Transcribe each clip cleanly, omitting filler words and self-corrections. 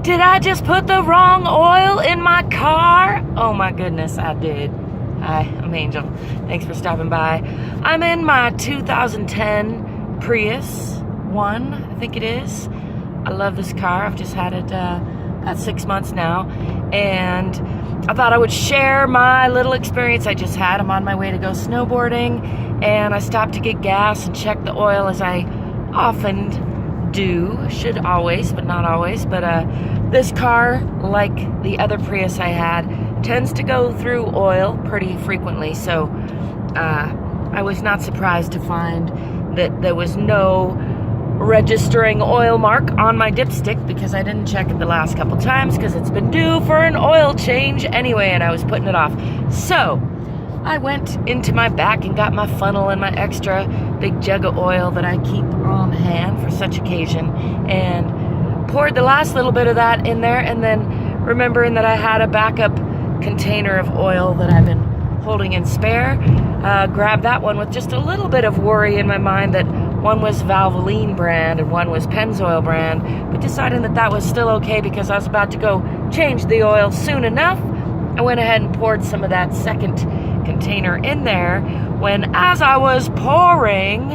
Did I just put the wrong oil in my car? Oh my goodness, I did. Hi, I'm Angel. Thanks for stopping by. I'm in my 2010 Prius 1, I think it is. I love this car. I've just had it about 6 months now. And I thought I would share my little experience I just had. I'm on my way to go snowboarding, and I stopped to get gas and check the oil, as I often do. Should always, but not always. But this car, like the other Prius I had, tends to go through oil pretty frequently. So I was not surprised to find that there was no registering oil mark on my dipstick, because I didn't check it the last couple times because it's been due for an oil change anyway, and I was putting it off. So I went into my back and got my funnel and my extra big jug of oil that I keep on hand for such occasion, and poured the last little bit of that in there, and then remembering that I had a backup container of oil that I've been holding in spare, grabbed that one with just a little bit of worry in my mind that one was Valvoline brand and one was Pennzoil brand, but deciding that that was still okay because I was about to go change the oil soon enough, I went ahead and poured some of that second container in there, when as I was pouring,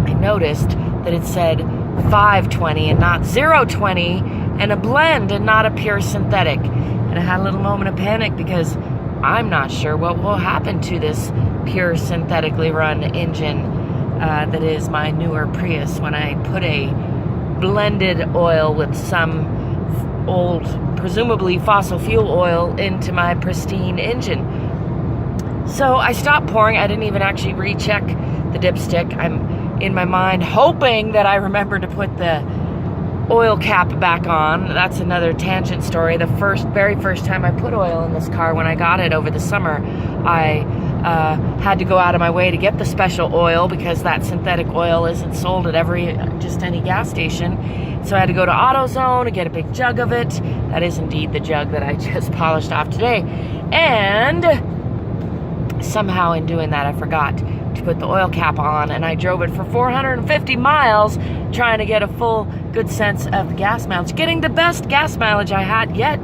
I noticed that it said 520 and not 020, and a blend and not a pure synthetic. And I had a little moment of panic because I'm not sure what will happen to this pure synthetically run engine that is my newer Prius when I put a blended oil with some old, presumably fossil fuel oil into my pristine engine. So I stopped pouring. I didn't even actually recheck the dipstick. I'm in my mind hoping that I remember to put the oil cap back on. That's another tangent story. The very first time I put oil in this car, when I got it over the summer, I had to go out of my way to get the special oil because that synthetic oil isn't sold at just any gas station. So I had to go to AutoZone to get a big jug of it. That is indeed the jug that I just polished off today. And somehow in doing that, I forgot to put the oil cap on, and I drove it for 450 miles trying to get a full good sense of the gas mileage, getting the best gas mileage I had yet,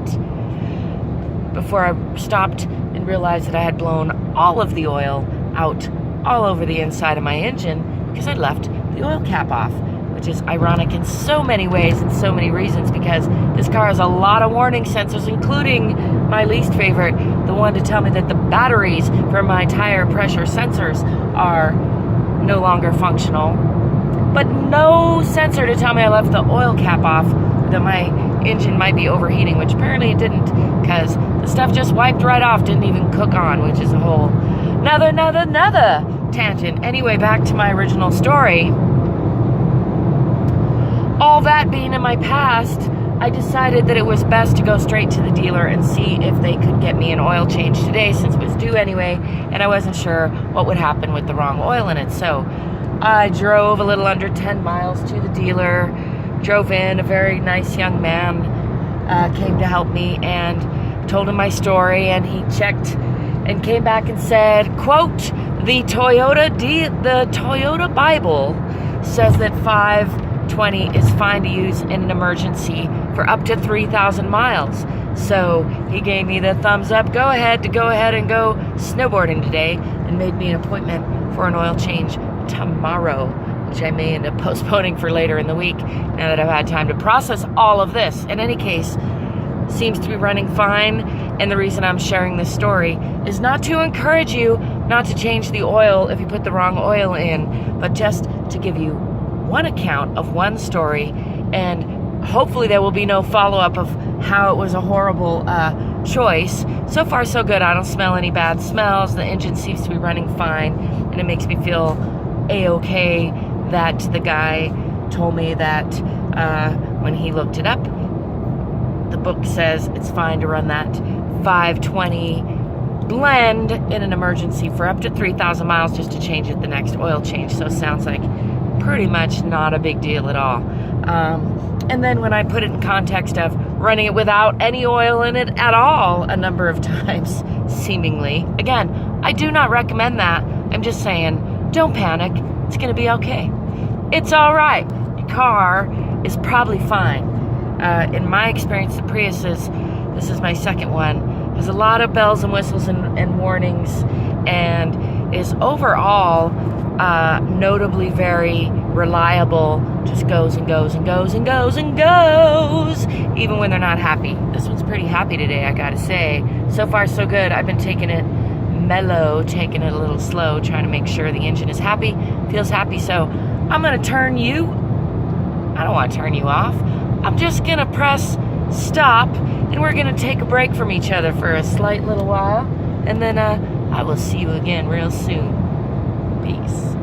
before I stopped and realized that I had blown all of the oil out all over the inside of my engine because I left the oil cap off, which is ironic in so many ways and so many reasons, because this car has a lot of warning sensors, including my least favorite, the one to tell me that the batteries for my tire pressure sensors are no longer functional, but no sensor to tell me I left the oil cap off, or that my engine might be overheating, which apparently it didn't, because the stuff just wiped right off, didn't even cook on, which is a whole another tangent. Anyway, back to my original story. All that being in my past, I decided that it was best to go straight to the dealer and see if they could get me an oil change today, since it was due anyway, and I wasn't sure what would happen with the wrong oil in it. So I drove a little under 10 miles to the dealer, drove in. A very nice young man came to help me, and told him my story, and he checked and came back and said, quote, the Toyota Bible says that 520 is fine to use in an emergency for up to 3,000 miles. So he gave me the thumbs up, go ahead and go snowboarding today, and made me an appointment for an oil change tomorrow, which I may end up postponing for later in the week now that I've had time to process all of this. In any case, seems to be running fine, and the reason I'm sharing this story is not to encourage you not to change the oil if you put the wrong oil in, but just to give you one account of one story, and hopefully there will be no follow-up of how it was a horrible choice. So far so good. I don't smell any bad smells. The engine seems to be running fine, and it makes me feel a-okay that the guy told me that when he looked it up, the book says it's fine to run that 520 blend in an emergency for up to 3,000 miles just to change it the next oil change. So it sounds like pretty much not a big deal at all. And then when I put it in context of running it without any oil in it at all a number of times, seemingly, again, I do not recommend that. I'm just saying, don't panic. It's going to be okay. It's all right. Your car is probably fine. In my experience, the Prius this is my second one, has a lot of bells and whistles and warnings, and is overall notably very reliable. Just goes and goes and goes and goes and goes, even when they're not happy. This one's pretty happy today, I gotta say. So far, so good. I've been taking it mellow, taking it a little slow, trying to make sure the engine is happy, feels happy. So I'm gonna turn you. I don't want to turn you off. I'm just gonna press stop, and we're gonna take a break from each other for a slight little while, and then I will see you again real soon. Peace.